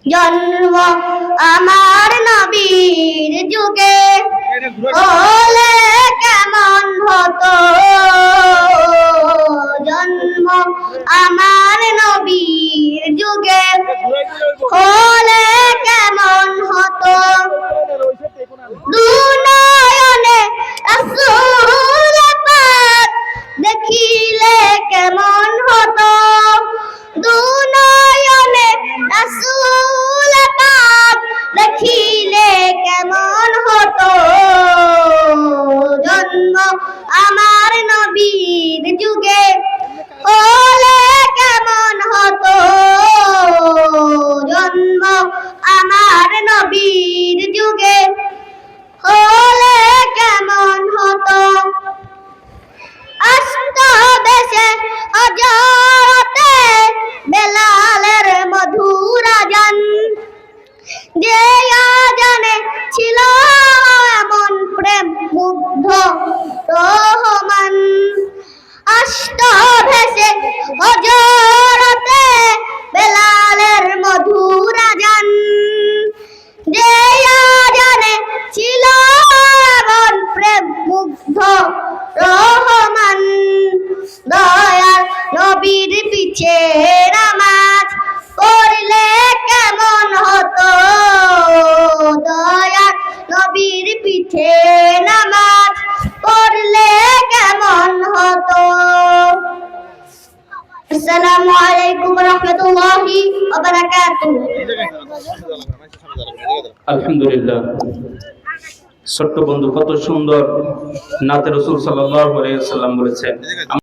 জন্ম আমার নবীর যুগে হলে কেমন হতো, জন্ম আমার নবীর যুগে হলে কেমন হতো, দুনয়নে রাসূল পাক দেখিলে কেমন হতো, দুনয়নে রাসূল পাক দেখিলে কেমন হতো, জন্ম আমার নবীর যুগে হলে কেমন হতো, জন্ম আমার নবীর যুগে হলে কেমন হতো, আসত দেশে হযরতে বেলালের মধুর আযান, যে আযানে ছিল এমন প্রেম মুগ্ধ রহমান, আসত ভেসে হযরতে বেলালের মধুর আযান, যে আযানে ছিল এমন প্রেম মুগ্ধ রহমান, দয়ার নবীর পিছে নামাজ পড়লে কেমন হতো, দয়ার নবীর পিছে নামাজ পড়লে কেমন হতো। আসসালামু আলাইকুম ওয়া রাহমাতুল্লাহি ওয়া বারাকাতুহু। আলহামদুলিল্লাহ। ছোট্ট বন্ধু কত সুন্দর নাতে রাসূল সাল্লাল্লাহু আলাইহি ওয়াসাল্লাম বলেছেন।